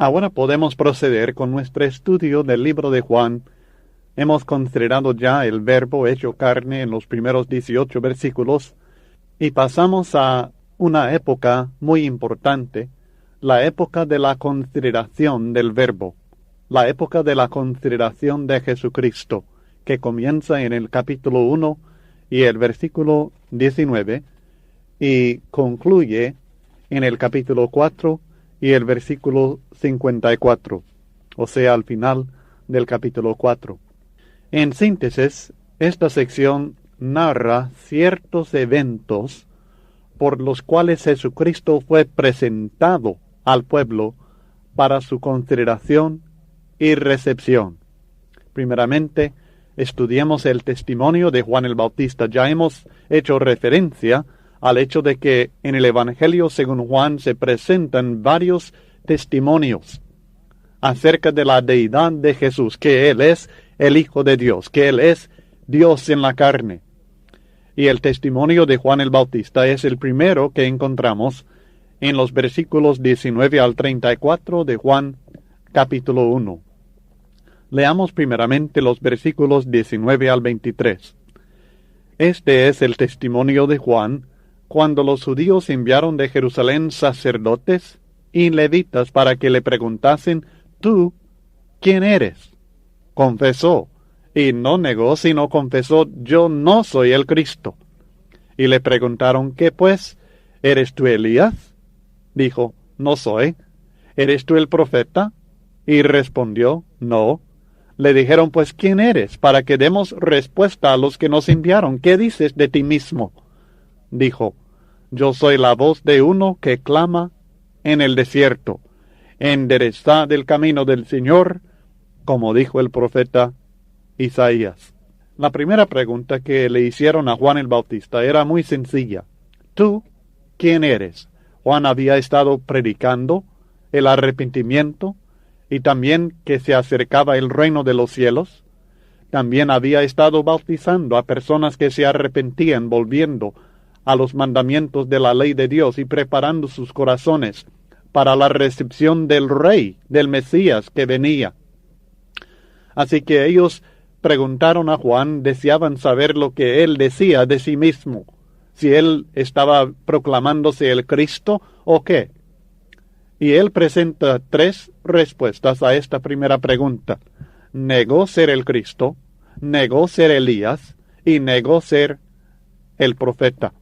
Ahora podemos proceder con nuestro estudio del libro de Juan. Hemos considerado ya el verbo hecho carne en los primeros 18 versículos y pasamos a una época muy importante, la época de la consideración del verbo, la época de la consideración de Jesucristo, que comienza en el capítulo 1 y el versículo 19 y concluye en el capítulo 4 y el versículo 54, o sea, al final del capítulo 4. En síntesis, esta sección narra ciertos eventos por los cuales Jesucristo fue presentado al pueblo para su consideración y recepción. Primeramente, estudiemos el testimonio de Juan el Bautista. Ya hemos hecho referencia al hecho de que en el Evangelio según Juan se presentan varios testimonios acerca de la deidad de Jesús, que Él es el Hijo de Dios, que Él es Dios en la carne. Y el testimonio de Juan el Bautista es el primero que encontramos en los versículos 19 al 34 de Juan capítulo 1. Leamos primeramente los versículos 19 al 23. Este es el testimonio de Juan, cuando los judíos enviaron de Jerusalén sacerdotes y levitas para que le preguntasen: ¿tú quién eres? Confesó, y no negó, sino confesó: yo no soy el Cristo. Y le preguntaron: ¿qué pues? ¿Eres tú Elías? Dijo: no soy. ¿Eres tú el profeta? Y respondió: no. Le dijeron: pues, ¿quién eres? Para que demos respuesta a los que nos enviaron. ¿Qué dices de ti mismo? Dijo: yo soy la voz de uno que clama en el desierto: enderezad el camino del Señor, como dijo el profeta Isaías. La primera pregunta que le hicieron a Juan el Bautista era muy sencilla. ¿Tú quién eres? Juan había estado predicando el arrepentimiento y también que se acercaba el reino de los cielos. También había estado bautizando a personas que se arrepentían, volviendo a los mandamientos de la ley de Dios y preparando sus corazones para la recepción del Rey, del Mesías que venía. Así que ellos preguntaron a Juan, deseaban saber lo que él decía de sí mismo, si él estaba proclamándose el Cristo o qué. Y él presenta 3 respuestas a esta primera pregunta. Negó ser el Cristo, negó ser Elías y negó ser el profeta.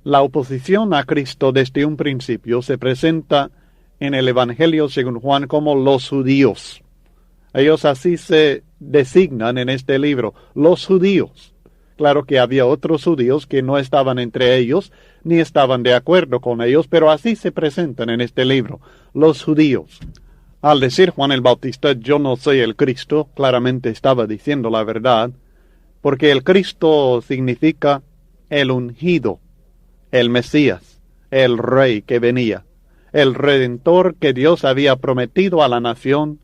La oposición a Cristo desde un principio se presenta en el Evangelio según Juan como los judíos. Ellos así se designan en este libro, los judíos. Claro que había otros judíos que no estaban entre ellos, ni estaban de acuerdo con ellos, pero así se presentan en este libro, los judíos. Al decir Juan el Bautista: yo no soy el Cristo, claramente estaba diciendo la verdad, porque el Cristo significa el ungido, el Mesías, el Rey que venía, el Redentor que Dios había prometido a la nación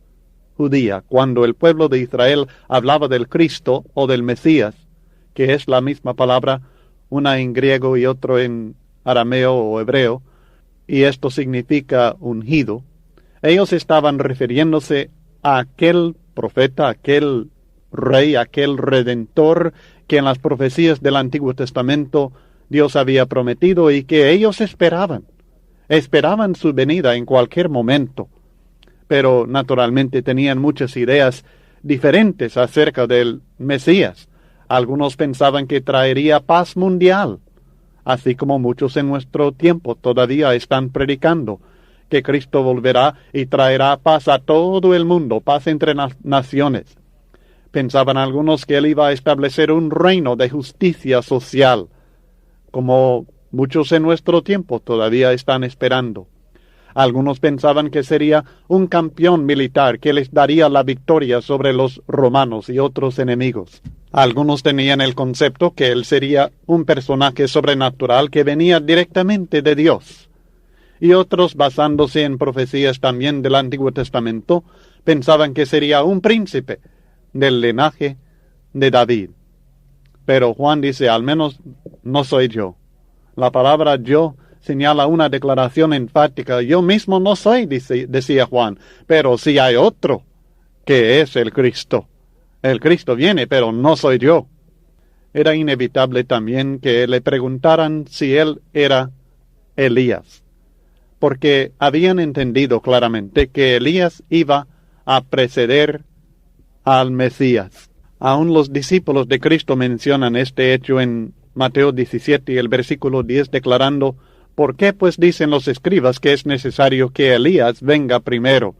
judía. Cuando el pueblo de Israel hablaba del Cristo o del Mesías, que es la misma palabra, una en griego y otro en arameo o hebreo, y esto significa ungido, ellos estaban refiriéndose a aquel profeta, aquel rey, aquel redentor que en las profecías del Antiguo Testamento Dios había prometido y que ellos esperaban su venida en cualquier momento. Pero naturalmente tenían muchas ideas diferentes acerca del Mesías. Algunos pensaban que traería paz mundial, así como muchos en nuestro tiempo todavía están predicando que Cristo volverá y traerá paz a todo el mundo, paz entre naciones. Pensaban algunos que Él iba a establecer un reino de justicia social, como muchos en nuestro tiempo todavía están esperando. Algunos pensaban que sería un campeón militar que les daría la victoria sobre los romanos y otros enemigos. Algunos tenían el concepto que él sería un personaje sobrenatural que venía directamente de Dios. Y otros, basándose en profecías también del Antiguo Testamento, pensaban que sería un príncipe del linaje de David. Pero Juan dice: al menos no soy yo. La palabra yo señala una declaración enfática. Yo mismo no soy, decía Juan, pero sí hay otro, que es el Cristo. El Cristo viene, pero no soy yo. Era inevitable también que le preguntaran si él era Elías, porque habían entendido claramente que Elías iba a preceder al Mesías. Aún los discípulos de Cristo mencionan este hecho en Mateo 17 y el versículo 10, declarando: ¿por qué pues dicen los escribas que es necesario que Elías venga primero?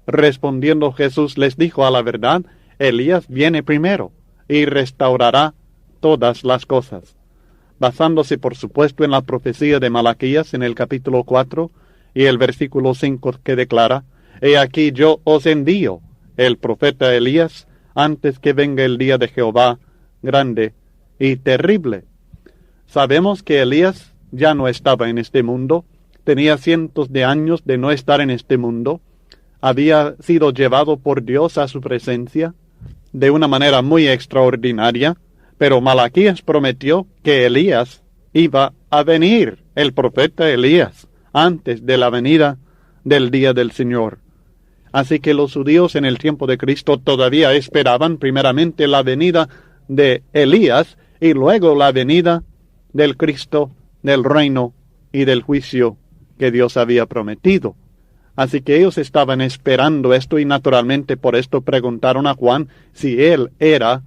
Respondiendo Jesús les dijo: a la verdad, Elías viene primero y restaurará todas las cosas, basándose por supuesto en la profecía de Malaquías en el capítulo 4 y el versículo 5, que declara: he aquí yo os envío el profeta Elías antes que venga el día de Jehová grande y terrible. Sabemos que Elías ya no estaba en este mundo, tenía cientos de años de no estar en este mundo, había sido llevado por Dios a su presencia de una manera muy extraordinaria, pero Malaquías prometió que Elías iba a venir, el profeta Elías, antes de la venida del día del Señor. Así que los judíos en el tiempo de Cristo todavía esperaban primeramente la venida de Elías y luego la venida del Cristo, del reino y del juicio que Dios había prometido. Así que ellos estaban esperando esto y naturalmente por esto preguntaron a Juan si él era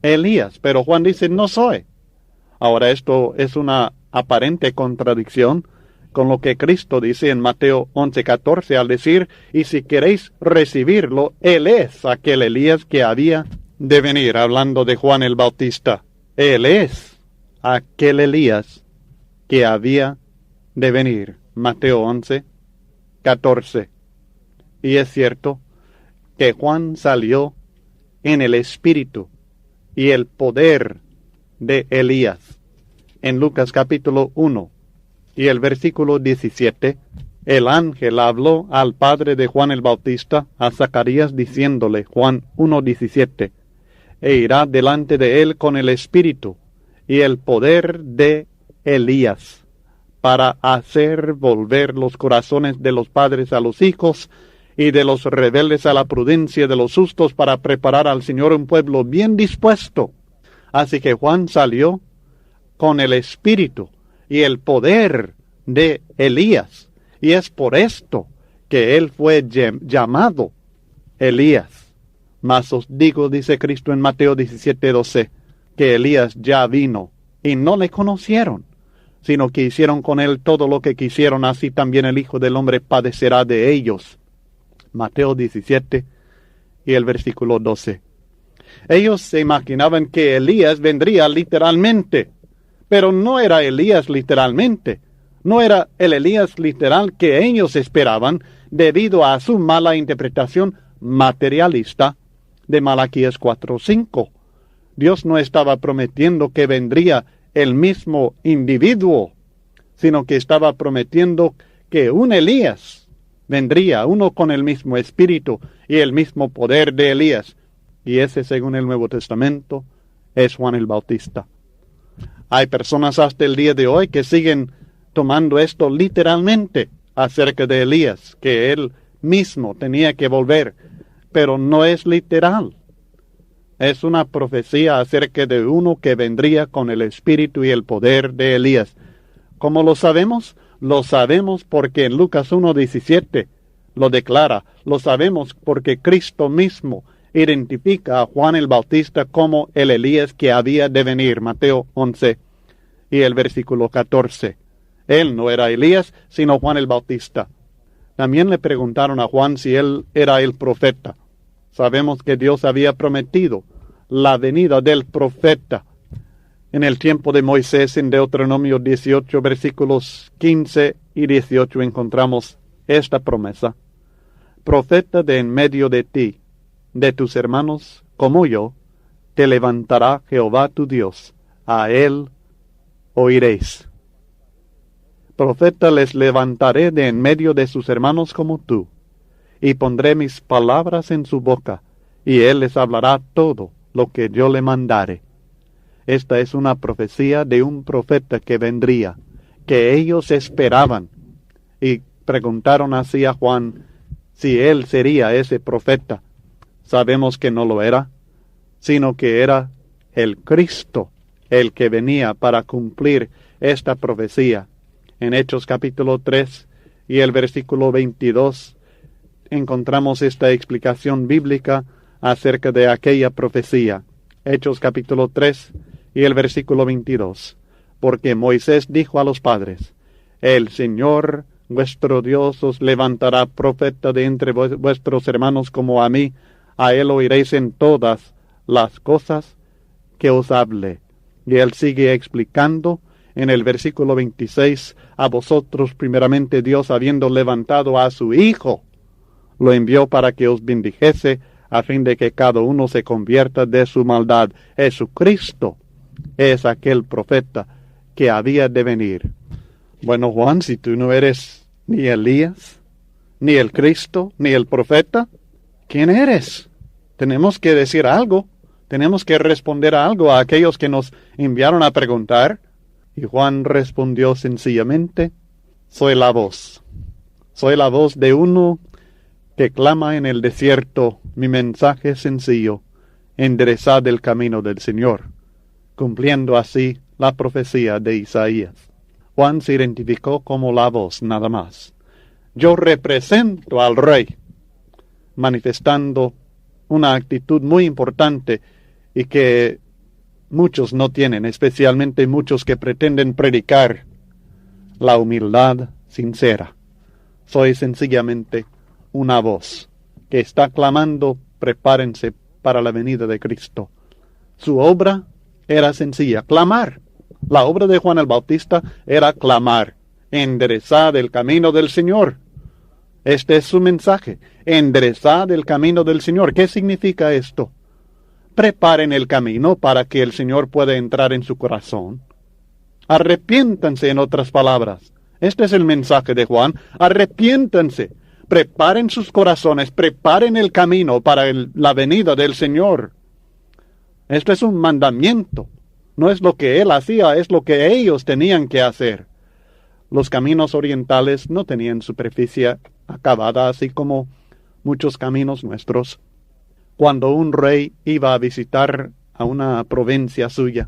Elías. Pero Juan dice: no soy. Ahora esto es una aparente contradicción con lo que Cristo dice en Mateo 11:14 al decir: y si queréis recibirlo, él es aquel Elías que había de venir, hablando de Juan el Bautista. Él es aquel Elías que había de venir. Mateo 11:14. Y es cierto que Juan salió en el espíritu y el poder de Elías. En Lucas capítulo 1 y el versículo 17, el ángel habló al padre de Juan el Bautista, a Zacarías, diciéndole, Juan 1:17, e irá delante de él con el espíritu y el poder de Elías, para hacer volver los corazones de los padres a los hijos, y de los rebeldes a la prudencia de los justos, para preparar al Señor un pueblo bien dispuesto. Así que Juan salió con el espíritu y el poder de Elías, y es por esto que él fue llamado Elías. Mas os digo, dice Cristo en Mateo 17:12, que Elías ya vino, y no le conocieron, sino que hicieron con él todo lo que quisieron, así también el Hijo del Hombre padecerá de ellos. Mateo 17 y el versículo 12. Ellos se imaginaban que Elías vendría literalmente, pero no era Elías literalmente. No era el Elías literal que ellos esperaban debido a su mala interpretación materialista de Malaquías 4:5. Dios no estaba prometiendo que vendría el mismo individuo, sino que estaba prometiendo que un Elías vendría, uno con el mismo espíritu y el mismo poder de Elías. Y ese, según el Nuevo Testamento, es Juan el Bautista. Hay personas hasta el día de hoy que siguen tomando esto literalmente acerca de Elías, que él mismo tenía que volver, pero no es literal. Es una profecía acerca de uno que vendría con el espíritu y el poder de Elías. ¿Cómo lo sabemos? Lo sabemos porque en Lucas 1:17 lo declara. Lo sabemos porque Cristo mismo identifica a Juan el Bautista como el Elías que había de venir. Mateo 11 y el versículo 14. Él no era Elías, sino Juan el Bautista. También le preguntaron a Juan si él era el profeta. Sabemos que Dios había prometido la venida del profeta. En el tiempo de Moisés, en Deuteronomio 18, versículos 15 y 18, encontramos esta promesa. Profeta de en medio de ti, de tus hermanos, como yo, te levantará Jehová tu Dios. A él oiréis. Profeta les levantaré de en medio de sus hermanos como tú, y pondré mis palabras en su boca, y él les hablará todo lo que yo le mandare. Esta es una profecía de un profeta que vendría, que ellos esperaban, y preguntaron así a Juan si él sería ese profeta. Sabemos que no lo era, sino que era el Cristo, el que venía para cumplir esta profecía. En Hechos capítulo 3 y el versículo 22 encontramos esta explicación bíblica acerca de aquella profecía. Hechos capítulo 3 y el versículo 22. Porque Moisés dijo a los padres: el Señor vuestro Dios os levantará profeta de entre vuestros hermanos como a mí. A él oiréis en todas las cosas que os hable. Y él sigue explicando en el versículo 26, a vosotros primeramente Dios, habiendo levantado a su Hijo, lo envió para que os bendijese, a fin de que cada uno se convierta de su maldad. Jesucristo es aquel profeta que había de venir. Bueno, Juan, si tú no eres ni Elías, ni el Cristo, ni el profeta, ¿quién eres? Tenemos que decir algo. Tenemos que responder a algo a aquellos que nos enviaron a preguntar. Y Juan respondió sencillamente: soy la voz. Soy la voz de uno que clama en el desierto. Mi mensaje es sencillo: enderezad el camino del Señor, cumpliendo así la profecía de Isaías. Juan se identificó como la voz, nada más. Yo represento al Rey, manifestando una actitud muy importante y que muchos no tienen, especialmente muchos que pretenden predicar la humildad sincera. Soy sencillamente una voz que está clamando: prepárense para la venida de Cristo. Su obra era sencilla: clamar. La obra de Juan el Bautista era clamar: enderezad el camino del Señor. Este es su mensaje: enderezad el camino del Señor. ¿Qué significa esto? Preparen el camino para que el Señor pueda entrar en su corazón. Arrepiéntanse, en otras palabras. Este es el mensaje de Juan: arrepiéntanse, preparen sus corazones, preparen el camino para la venida del Señor. Esto es un mandamiento. No es lo que él hacía, es lo que ellos tenían que hacer. Los caminos orientales no tenían superficie acabada, así como muchos caminos nuestros. Cuando un rey iba a visitar a una provincia suya,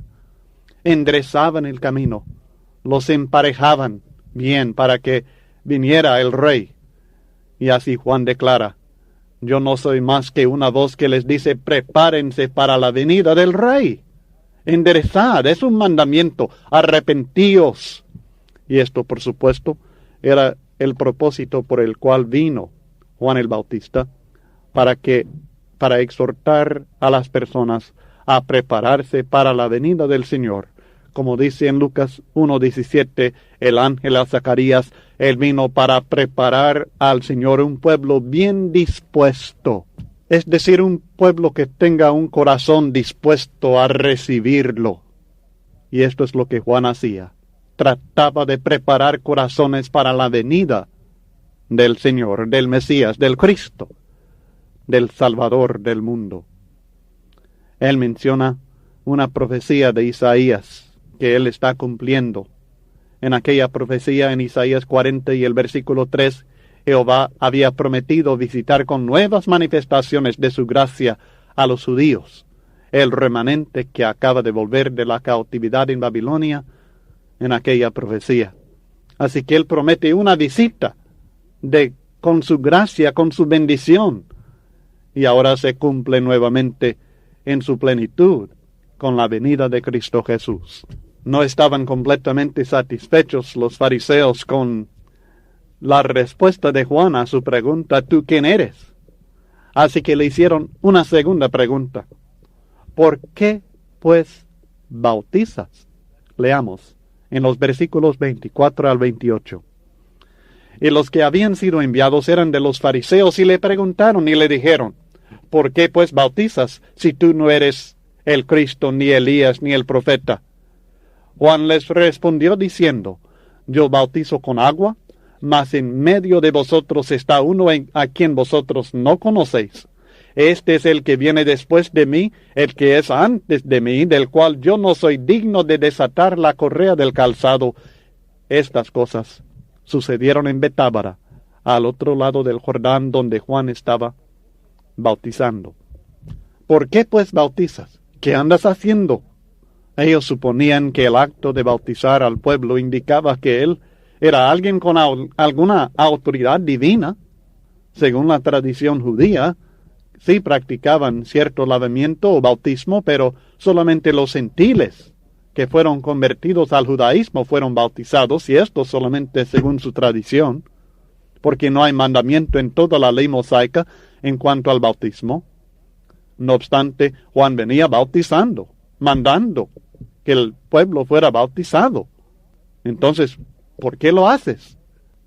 enderezaban el camino, los emparejaban bien para que viniera el rey. Y así Juan declara: yo no soy más que una voz que les dice: prepárense para la venida del rey. Enderezad, es un mandamiento, arrepentíos. Y esto, por supuesto, era el propósito por el cual vino Juan el Bautista, para exhortar a las personas a prepararse para la venida del Señor. Como dice en Lucas 1:17, el ángel a Zacarías: él vino para preparar al Señor un pueblo bien dispuesto. Es decir, un pueblo que tenga un corazón dispuesto a recibirlo. Y esto es lo que Juan hacía. Trataba de preparar corazones para la venida del Señor, del Mesías, del Cristo, del Salvador del mundo. Él menciona una profecía de Isaías que él está cumpliendo. En aquella profecía, en Isaías 40 y el versículo 3, Jehová había prometido visitar con nuevas manifestaciones de su gracia a los judíos, el remanente que acaba de volver de la cautividad en Babilonia, en aquella profecía. Así que él promete una visita con su gracia, con su bendición, y ahora se cumple nuevamente en su plenitud con la venida de Cristo Jesús. No estaban completamente satisfechos los fariseos con la respuesta de Juan a su pregunta: ¿tú quién eres? Así que le hicieron una segunda pregunta: ¿por qué pues bautizas? Leamos en los versículos 24 al 28. Y los que habían sido enviados eran de los fariseos, y le preguntaron y le dijeron: ¿por qué pues bautizas si tú no eres el Cristo, ni Elías, ni el profeta? Juan les respondió diciendo: yo bautizo con agua, mas en medio de vosotros está uno a quien vosotros no conocéis. Este es el que viene después de mí, el que es antes de mí, del cual yo no soy digno de desatar la correa del calzado. estas cosas sucedieron en Betábara, al otro lado del Jordán, donde Juan estaba bautizando. ¿Por qué pues bautizas? ¿Qué andas haciendo? Ellos suponían que el acto de bautizar al pueblo indicaba que él era alguien con alguna autoridad divina. Según la tradición judía, sí practicaban cierto lavamiento o bautismo, pero solamente los gentiles que fueron convertidos al judaísmo fueron bautizados, y esto solamente según su tradición, porque no hay mandamiento en toda la ley mosaica en cuanto al bautismo. No obstante, Juan venía bautizando, mandando que el pueblo fuera bautizado. Entonces, ¿por qué lo haces?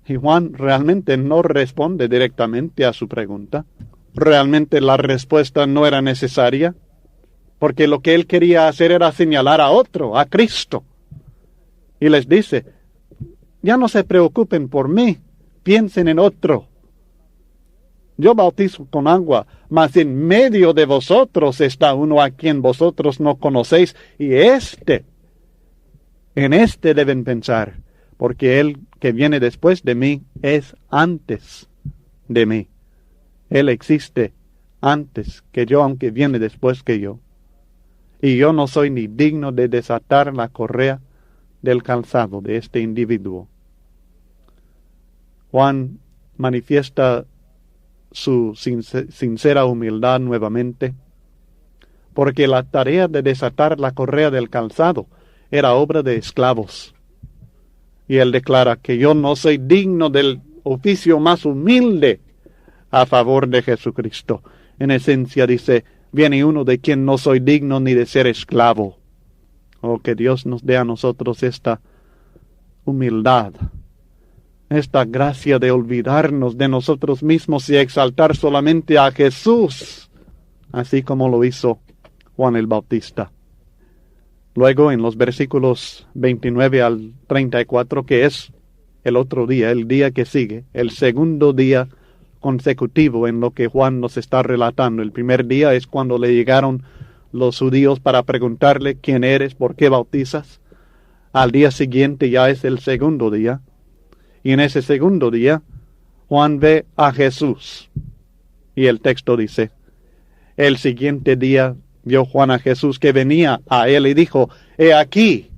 Y Juan realmente no responde directamente a su pregunta. Realmente la respuesta no era necesaria, porque lo que él quería hacer era señalar a otro, a Cristo. Y les dice, ya no se preocupen por mí, piensen en otro. Yo bautizo con agua, mas en medio de vosotros está uno a quien vosotros no conocéis, y en este deben pensar, porque él que viene después de mí es antes de mí. Él existe antes que yo, aunque viene después que yo. Y yo no soy ni digno de desatar la correa del calzado de este individuo. Juan manifiesta su sincera humildad nuevamente, porque la tarea de desatar la correa del calzado era obra de esclavos. Y él declara que yo no soy digno del oficio más humilde a favor de Jesucristo. En esencia dice, viene uno de quien no soy digno ni de ser esclavo. Oh, que Dios nos dé a nosotros esta humildad, esta gracia de olvidarnos de nosotros mismos y exaltar solamente a Jesús, así como lo hizo Juan el Bautista. Luego, en los versículos 29 al 34, que es el otro día, el día que sigue, el segundo día consecutivo en lo que Juan nos está relatando. El primer día es cuando le llegaron los judíos para preguntarle, ¿quién eres? ¿Por qué bautizas? Al día siguiente ya es el segundo día. Y en ese segundo día, Juan ve a Jesús. Y el texto dice, el siguiente día vio Juan a Jesús que venía a él y dijo, he aquí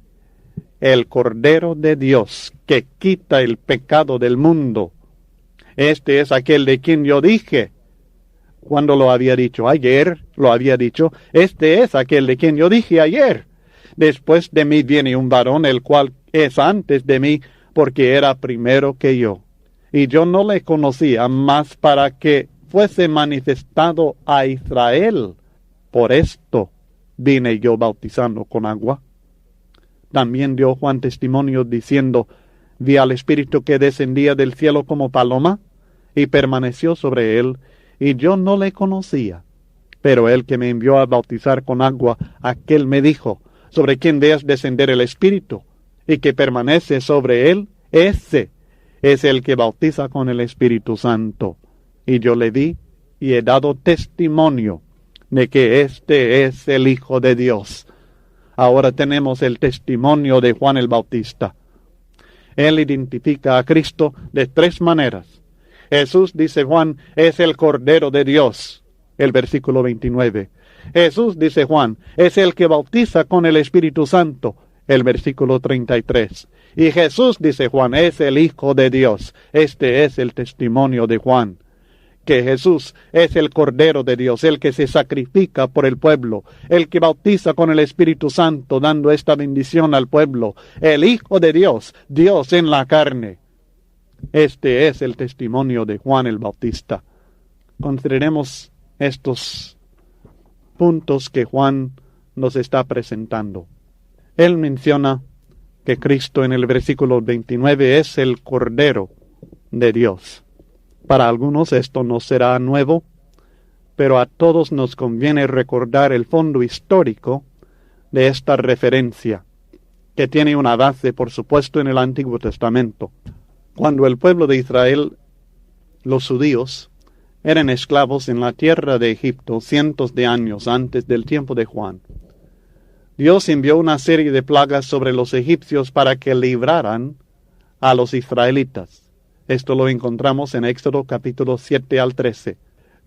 el Cordero de Dios que quita el pecado del mundo. Este es aquel de quien yo dije, cuando lo había dicho ayer, lo había dicho, este es aquel de quien yo dije ayer. Después de mí viene un varón, el cual es antes de mí, porque era primero que yo. Y yo no le conocía más para que fuese manifestado a Israel. Por esto vine yo bautizando con agua. También dio Juan testimonio diciendo, vi al Espíritu que descendía del cielo como paloma, y permaneció sobre él, y yo no le conocía. Pero el que me envió a bautizar con agua, aquel me dijo, sobre quien veas descender el Espíritu, y que permanece sobre él, ese es el que bautiza con el Espíritu Santo. Y yo le vi, y he dado testimonio de que este es el Hijo de Dios. Ahora tenemos el testimonio de Juan el Bautista. Él identifica a Cristo de tres maneras. Jesús, dice Juan, es el Cordero de Dios. El versículo 29. Jesús, dice Juan, es el que bautiza con el Espíritu Santo. El versículo 33. Y Jesús, dice Juan, es el Hijo de Dios. Este es el testimonio de Juan. Que Jesús es el Cordero de Dios, el que se sacrifica por el pueblo, el que bautiza con el Espíritu Santo, dando esta bendición al pueblo, el Hijo de Dios, Dios en la carne. Este es el testimonio de Juan el Bautista. Consideremos estos puntos que Juan nos está presentando. Él menciona que Cristo en el versículo 29 es el Cordero de Dios. Para algunos esto no será nuevo, pero a todos nos conviene recordar el fondo histórico de esta referencia, que tiene una base, por supuesto, en el Antiguo Testamento. Cuando el pueblo de Israel, los judíos, eran esclavos en la tierra de Egipto cientos de años antes del tiempo de Juan, Dios envió una serie de plagas sobre los egipcios para que libraran a los israelitas. Esto lo encontramos en Éxodo capítulo 7 al 13.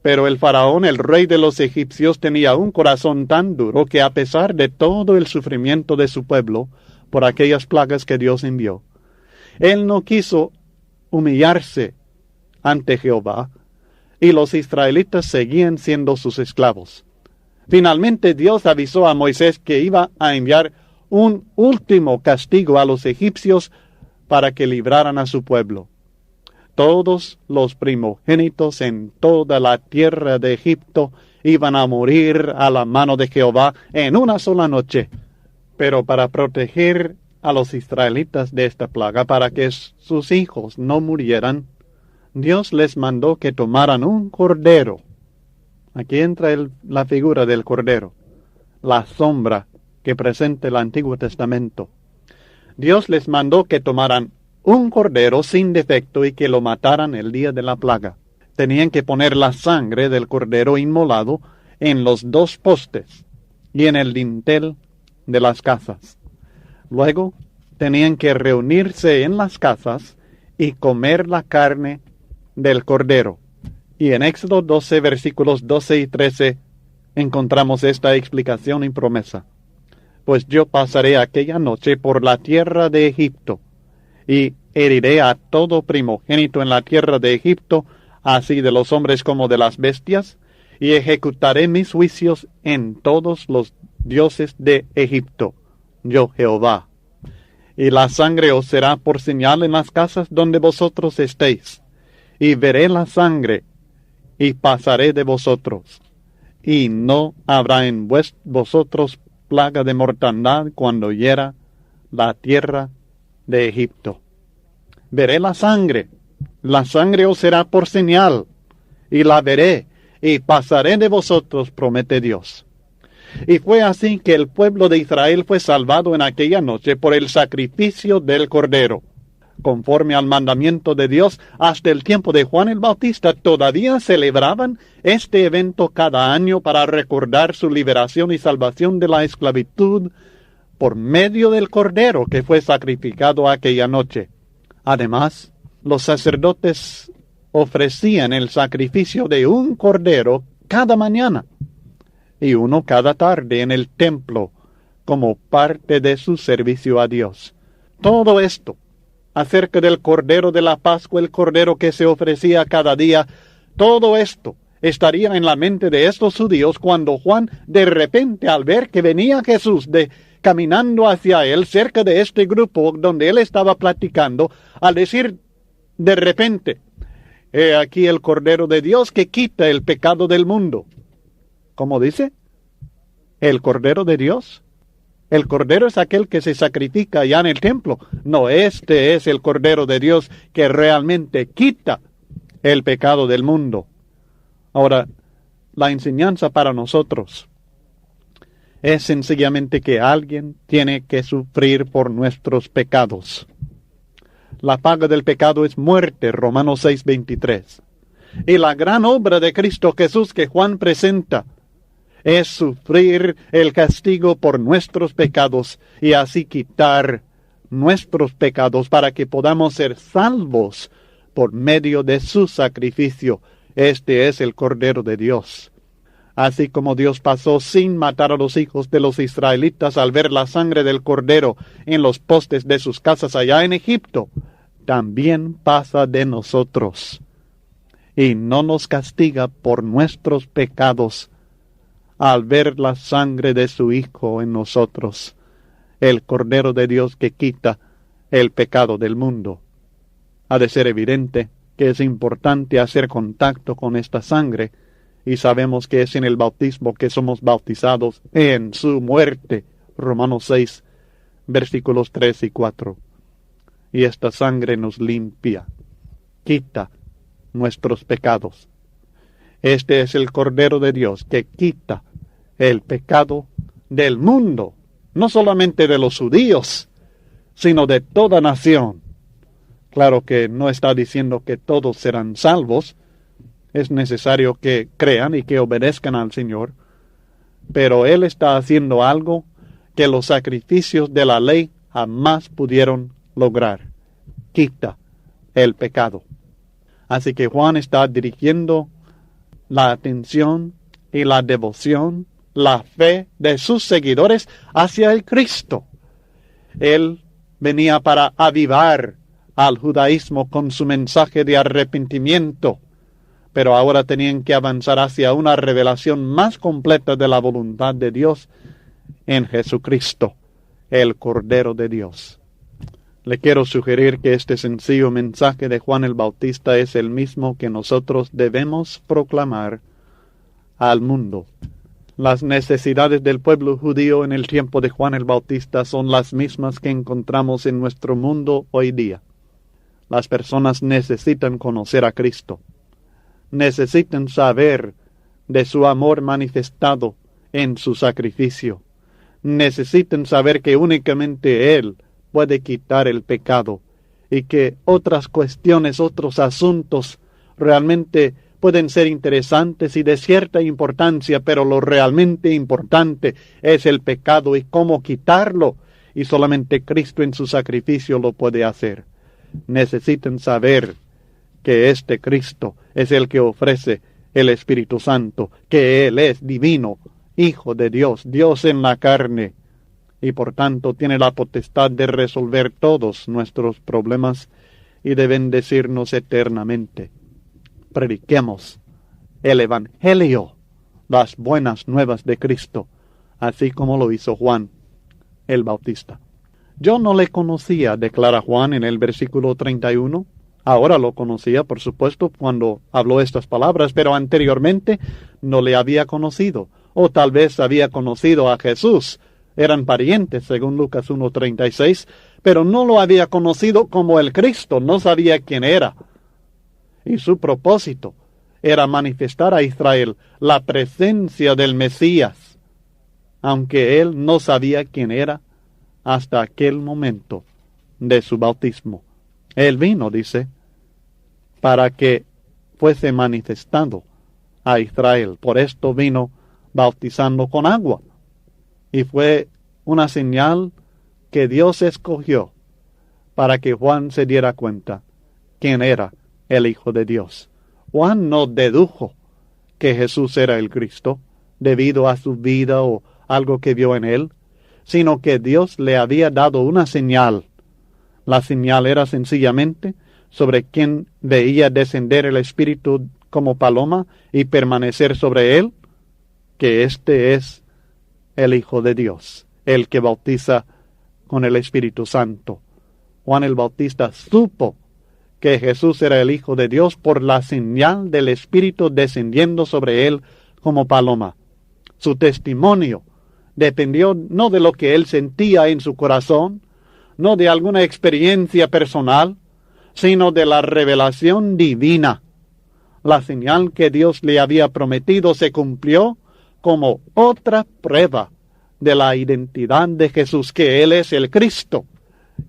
Pero el faraón, el rey de los egipcios, tenía un corazón tan duro que a pesar de todo el sufrimiento de su pueblo por aquellas plagas que Dios envió, él no quiso humillarse ante Jehová, y los israelitas seguían siendo sus esclavos. Finalmente Dios avisó a Moisés que iba a enviar un último castigo a los egipcios para que libraran a su pueblo. Todos los primogénitos en toda la tierra de Egipto iban a morir a la mano de Jehová en una sola noche. Pero para proteger a los israelitas de esta plaga, para que sus hijos no murieran, Dios les mandó que tomaran un cordero. Aquí entra la figura del cordero, la sombra que presenta el Antiguo Testamento. Dios les mandó que tomaran un cordero sin defecto y que lo mataran el día de la plaga. Tenían que poner la sangre del cordero inmolado en los 2 postes y en el dintel de las casas. Luego tenían que reunirse en las casas y comer la carne del cordero. Y en Éxodo 12, versículos 12 y 13, encontramos esta explicación y promesa. Pues yo pasaré aquella noche por la tierra de Egipto, y heriré a todo primogénito en la tierra de Egipto, así de los hombres como de las bestias, y ejecutaré mis juicios en todos los dioses de Egipto, yo Jehová. Y la sangre os será por señal en las casas donde vosotros estéis, y veré la sangre, y pasaré de vosotros, y no habrá en vosotros plaga de mortandad cuando hiera la tierra de Egipto. Veré la sangre os será por señal, y la veré, y pasaré de vosotros, promete Dios. Y fue así que el pueblo de Israel fue salvado en aquella noche por el sacrificio del cordero. Conforme al mandamiento de Dios, hasta el tiempo de Juan el Bautista todavía celebraban este evento cada año para recordar su liberación y salvación de la esclavitud por medio del cordero que fue sacrificado aquella noche. Además, los sacerdotes ofrecían el sacrificio de un cordero cada mañana y uno cada tarde en el templo como parte de su servicio a Dios. Todo esto acerca del cordero de la Pascua, el cordero que se ofrecía cada día, todo esto estaría en la mente de estos judíos cuando Juan, de repente, al ver que venía Jesús caminando hacia él, cerca de este grupo donde él estaba platicando, al decir de repente, he aquí el Cordero de Dios que quita el pecado del mundo. ¿Cómo dice? ¿El Cordero de Dios? El Cordero es aquel que se sacrifica allá en el templo. No, este es el Cordero de Dios que realmente quita el pecado del mundo. Ahora, la enseñanza para nosotros es sencillamente que alguien tiene que sufrir por nuestros pecados. La paga del pecado es muerte, Romanos 6:23. Y la gran obra de Cristo Jesús que Juan presenta es sufrir el castigo por nuestros pecados y así quitar nuestros pecados para que podamos ser salvos por medio de su sacrificio. Este es el Cordero de Dios. Así como Dios pasó sin matar a los hijos de los israelitas al ver la sangre del Cordero en los postes de sus casas allá en Egipto, también pasa de nosotros. Y no nos castiga por nuestros pecados al ver la sangre de su Hijo en nosotros, el Cordero de Dios que quita el pecado del mundo. Ha de ser evidente que es importante hacer contacto con esta sangre, y sabemos que es en el bautismo que somos bautizados en su muerte. Romanos 6, versículos 3 y 4. Y esta sangre nos limpia, quita nuestros pecados. Este es el Cordero de Dios que quita el pecado del mundo, no solamente de los judíos, sino de toda nación. Claro que no está diciendo que todos serán salvos. Es necesario que crean y que obedezcan al Señor, pero Él está haciendo algo que los sacrificios de la ley jamás pudieron lograr. quita el pecado. Así que Juan está dirigiendo la atención y la devoción, la fe de sus seguidores hacia el Cristo. Él venía para avivar al judaísmo con su mensaje de arrepentimiento, pero ahora tenían que avanzar hacia una revelación más completa de la voluntad de Dios en Jesucristo, el Cordero de Dios. Le quiero sugerir que este sencillo mensaje de Juan el Bautista es el mismo que nosotros debemos proclamar al mundo. Las necesidades del pueblo judío en el tiempo de Juan el Bautista son las mismas que encontramos en nuestro mundo hoy día. Las personas necesitan conocer a Cristo. Necesitan saber de su amor manifestado en su sacrificio. Necesitan saber que únicamente Él puede quitar el pecado y que otras cuestiones, otros asuntos realmente pueden ser interesantes y de cierta importancia, pero lo realmente importante es el pecado y cómo quitarlo, y solamente Cristo en su sacrificio lo puede hacer. Necesitan saber que este Cristo es el que ofrece el Espíritu Santo, que Él es divino, Hijo de Dios, Dios en la carne, y por tanto tiene la potestad de resolver todos nuestros problemas y de bendecirnos eternamente. Prediquemos el Evangelio, las buenas nuevas de Cristo, así como lo hizo Juan el Bautista. Yo no le conocía, declara Juan en el versículo 31. Ahora lo conocía, por supuesto, cuando habló estas palabras, pero anteriormente no le había conocido, o tal vez había conocido a Jesús. Eran parientes, según Lucas 1:36, pero no lo había conocido como el Cristo, no sabía quién era. Y su propósito era manifestar a Israel la presencia del Mesías, aunque él no sabía quién era hasta aquel momento de su bautismo. Él vino, dice, para que fuese manifestado a Israel. Por esto vino bautizando con agua. Y fue una señal que Dios escogió para que Juan se diera cuenta quién era el Hijo de Dios. Juan no dedujo que Jesús era el Cristo debido a su vida o algo que vio en él, sino que Dios le había dado una señal. La señal era sencillamente sobre quien veía descender el Espíritu como paloma y permanecer sobre él, que este es el Hijo de Dios, el que bautiza con el Espíritu Santo. Juan el Bautista supo que Jesús era el Hijo de Dios por la señal del Espíritu descendiendo sobre él como paloma. Su testimonio dependió no de lo que él sentía en su corazón, no de alguna experiencia personal, sino de la revelación divina. La señal que Dios le había prometido se cumplió como otra prueba de la identidad de Jesús, que Él es el Cristo,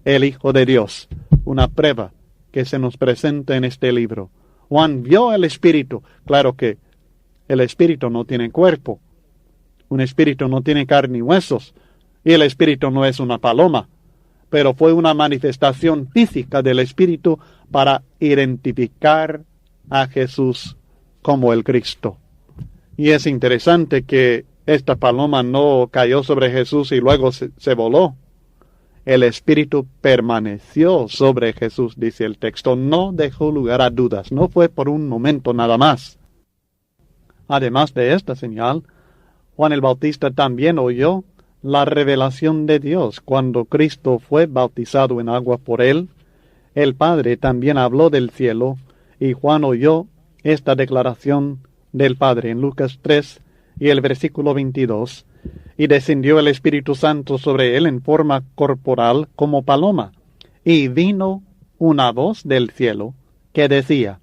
el Hijo de Dios. Una prueba que se nos presenta en este libro. Juan vio el Espíritu. Claro que el Espíritu no tiene cuerpo. Un espíritu no tiene carne y huesos. Y el Espíritu no es una paloma. Pero fue una manifestación física del Espíritu para identificar a Jesús como el Cristo. Y es interesante que esta paloma no cayó sobre Jesús y luego se voló. El Espíritu permaneció sobre Jesús, dice el texto. No dejó lugar a dudas. No fue por un momento nada más. Además de esta señal, Juan el Bautista también oyó la revelación de Dios. Cuando Cristo fue bautizado en agua por él, el Padre también habló del cielo, y Juan oyó esta declaración del Padre en Lucas 3 y el versículo 22, y descendió el Espíritu Santo sobre él en forma corporal como paloma, y vino una voz del cielo que decía: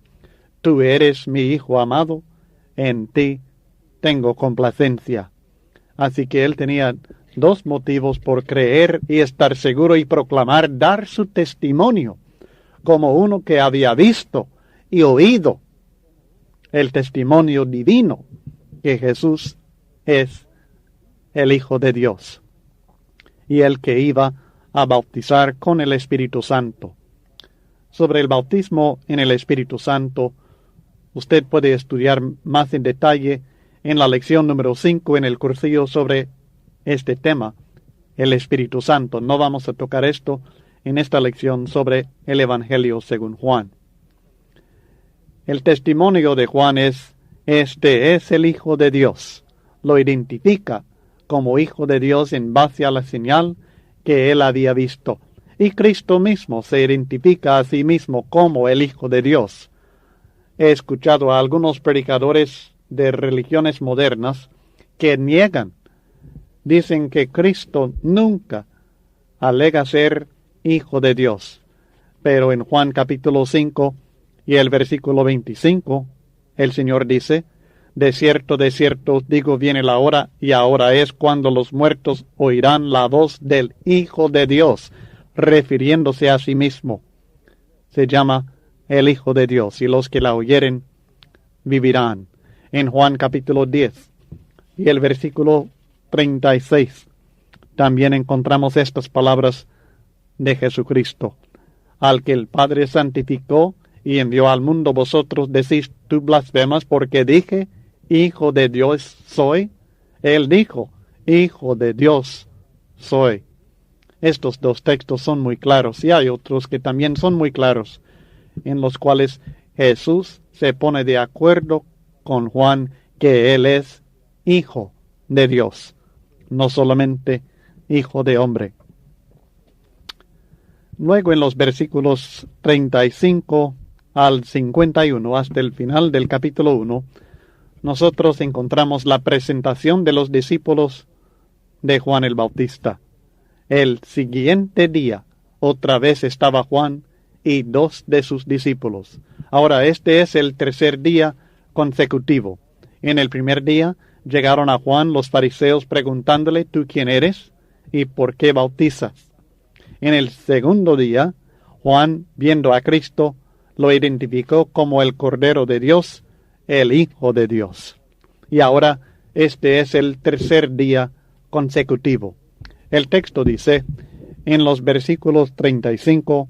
Tú eres mi Hijo amado, en ti tengo complacencia. Así que él tenía dos motivos por creer y estar seguro y proclamar, dar su testimonio, como uno que había visto y oído el testimonio divino que Jesús es el Hijo de Dios y el que iba a bautizar con el Espíritu Santo. sobre el bautismo en el Espíritu Santo. Usted puede estudiar más en detalle en la lección número 5 en el cursillo sobre este tema, el Espíritu Santo. No vamos a tocar esto en esta lección sobre el Evangelio según Juan. El testimonio de Juan es: este es el Hijo de Dios. Lo identifica como Hijo de Dios en base a la señal que él había visto. Y Cristo mismo se identifica a sí mismo como el Hijo de Dios. He escuchado a algunos predicadores de religiones modernas que dicen que Cristo nunca alega ser Hijo de Dios. Pero en Juan capítulo 5 y el versículo 25, el Señor dice: de cierto os digo, viene la hora, y ahora es, cuando los muertos oirán la voz del Hijo de Dios, refiriéndose a sí mismo. Se llama el Hijo de Dios, y los que la oyeren vivirán. En Juan capítulo 10 y el versículo 36, también encontramos estas palabras de Jesucristo: al que el Padre santificó y envió al mundo, vosotros decís, tú blasfemas, porque dije, Hijo de Dios soy. Él dijo, Hijo de Dios soy. Estos dos textos son muy claros, y hay otros que también son muy claros, en los cuales Jesús se pone de acuerdo con Juan que él es Hijo de Dios, no solamente Hijo de hombre. Luego, en los versículos 35 al 51, hasta el final del capítulo 1, nosotros encontramos la presentación de los discípulos de Juan el Bautista. El siguiente día, otra vez estaba Juan y 2 de sus discípulos. Ahora, este es el tercer día consecutivo. En el primer día llegaron a Juan los fariseos preguntándole, ¿tú quién eres y por qué bautizas? En el segundo día, Juan, viendo a Cristo, lo identificó como el Cordero de Dios, el Hijo de Dios. Y ahora, este es el tercer día consecutivo. El texto dice, en los versículos 35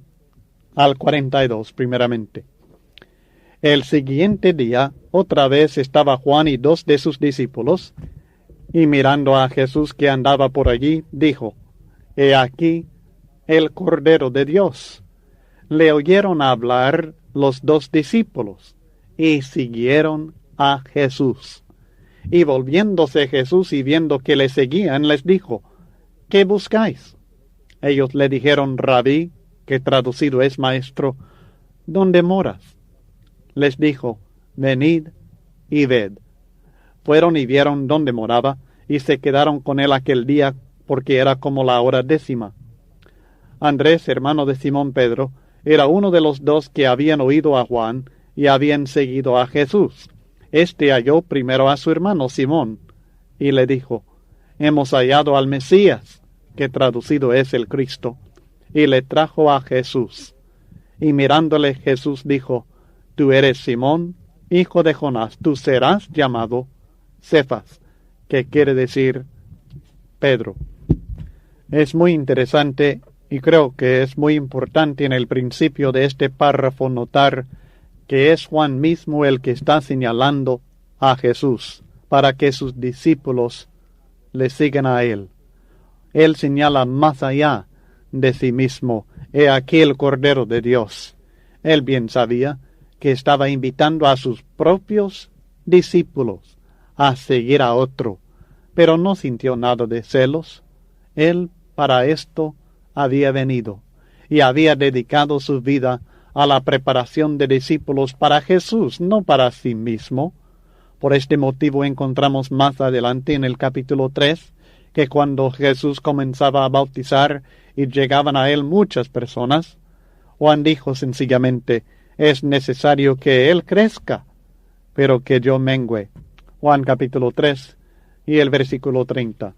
al 42, primeramente: el siguiente día, otra vez estaba Juan y 2 de sus discípulos, y mirando a Jesús que andaba por allí, dijo, he aquí el Cordero de Dios. Le oyeron hablar los 2 discípulos, y siguieron a Jesús. Y volviéndose Jesús y viendo que le seguían, les dijo, ¿qué buscáis? Ellos le dijeron, Rabí, que traducido es maestro, ¿dónde moras? Les dijo, venid y ved. Fueron y vieron dónde moraba, y se quedaron con él aquel día, porque era como la hora 10. Andrés, hermano de Simón Pedro, era uno de los 2 que habían oído a Juan y habían seguido a Jesús. Este halló primero a su hermano Simón, y le dijo, hemos hallado al Mesías, que traducido es el Cristo, y le trajo a Jesús. Y mirándole Jesús dijo, tú eres Simón, hijo de Jonás, tú serás llamado Cefas, que quiere decir Pedro. Es muy interesante y creo que es muy importante en el principio de este párrafo notar que es Juan mismo el que está señalando a Jesús para que sus discípulos le sigan a él. Él señala más allá de sí mismo, he aquí el Cordero de Dios. Él bien sabía que estaba invitando a sus propios discípulos a seguir a otro, pero no sintió nada de celos. Él para esto había venido y había dedicado su vida a la preparación de discípulos para Jesús, no para sí mismo. Por este motivo encontramos más adelante en el capítulo 3 que cuando Jesús comenzaba a bautizar y llegaban a él muchas personas, Juan dijo sencillamente, es necesario que él crezca, pero que yo mengüe. Juan capítulo 3 y el versículo 30.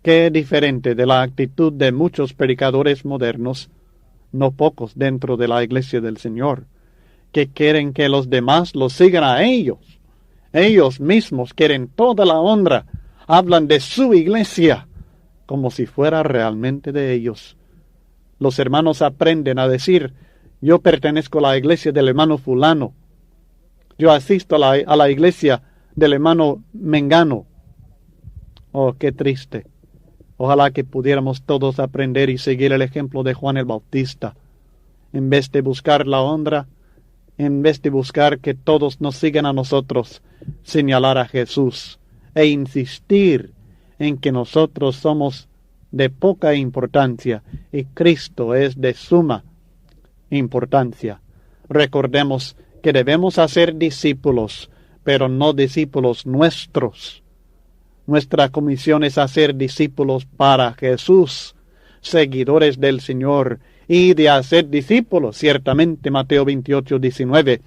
Qué diferente de la actitud de muchos predicadores modernos, no pocos dentro de la iglesia del Señor, que quieren que los demás los sigan a ellos. Ellos mismos quieren toda la honra, hablan de su iglesia como si fuera realmente de ellos. Los hermanos aprenden a decir Yo pertenezco a la iglesia del hermano fulano. Yo asisto a la iglesia del hermano Mengano. Oh, qué triste. Ojalá que pudiéramos todos aprender y seguir el ejemplo de Juan el Bautista. En vez de buscar la honra, en vez de buscar que todos nos sigan a nosotros, señalar a Jesús e insistir en que nosotros somos de poca importancia y Cristo es de suma importancia. Recordemos que debemos hacer discípulos, pero no discípulos nuestros. Nuestra comisión es hacer discípulos para Jesús, seguidores del Señor, y de hacer discípulos, ciertamente Mateo 28:19,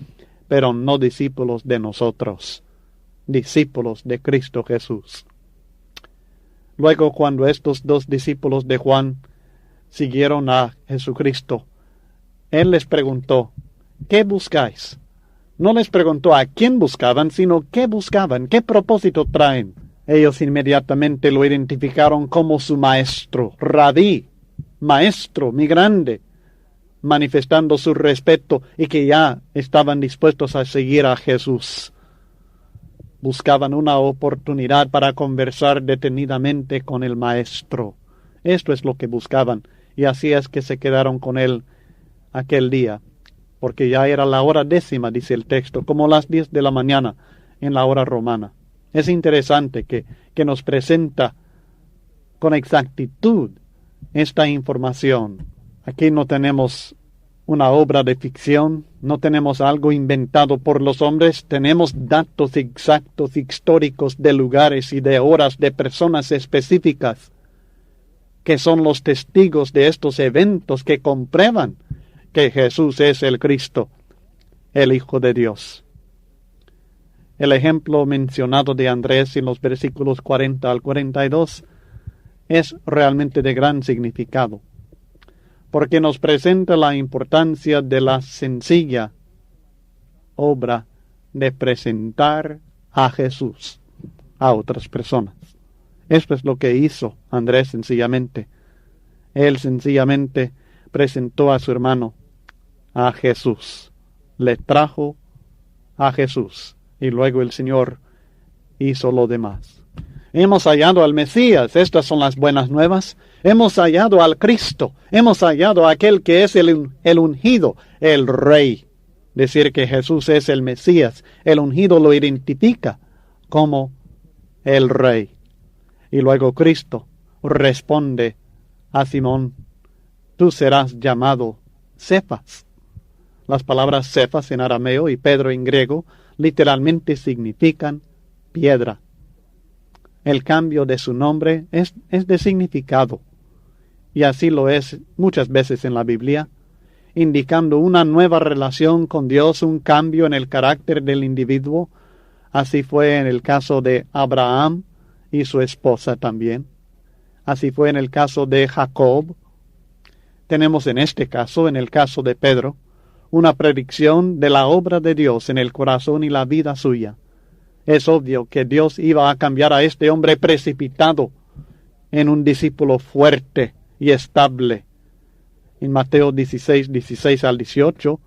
pero no discípulos de nosotros, discípulos de Cristo Jesús. Luego, cuando estos dos discípulos de Juan siguieron a Jesucristo, Él les preguntó, ¿qué buscáis? No les preguntó a quién buscaban, sino qué buscaban, qué propósito traen. Ellos inmediatamente lo identificaron como su maestro, rabí, maestro, mi grande, manifestando su respeto y que ya estaban dispuestos a seguir a Jesús. Buscaban una oportunidad para conversar detenidamente con el maestro. Esto es lo que buscaban, y así es que se quedaron con él aquel día, porque ya era la hora 10, dice el texto, como las 10 de la mañana en la hora romana. Es interesante que nos presenta con exactitud esta información. Aquí no tenemos una obra de ficción, no tenemos algo inventado por los hombres, tenemos datos exactos históricos de lugares y de horas de personas específicas que son los testigos de estos eventos que comprueban que Jesús es el Cristo, el Hijo de Dios. El ejemplo mencionado de Andrés en los versículos 40 al 42 es realmente de gran significado, porque nos presenta la importancia de la sencilla obra de presentar a Jesús a otras personas. Esto es lo que hizo Andrés sencillamente. Él sencillamente presentó a su hermano a Jesús, le trajo a Jesús, y luego el Señor hizo lo demás. Hemos hallado al Mesías, estas son las buenas nuevas. Hemos hallado al Cristo, hemos hallado a aquel que es el ungido, el Rey. Decir que Jesús es el Mesías, el ungido lo identifica como el Rey. Y luego Cristo responde a Simón, tú serás llamado Cefas. Las palabras Cefas en arameo y Pedro en griego literalmente significan piedra. El cambio de su nombre es de significado, y así lo es muchas veces en la Biblia, indicando una nueva relación con Dios, un cambio en el carácter del individuo. Así fue en el caso de Abraham y su esposa también. Así fue en el caso de Jacob. Tenemos en este caso, en el caso de Pedro, una predicción de la obra de Dios en el corazón y la vida suya. Es obvio que Dios iba a cambiar a este hombre precipitado en un discípulo fuerte y estable. En Mateo 16 al 18,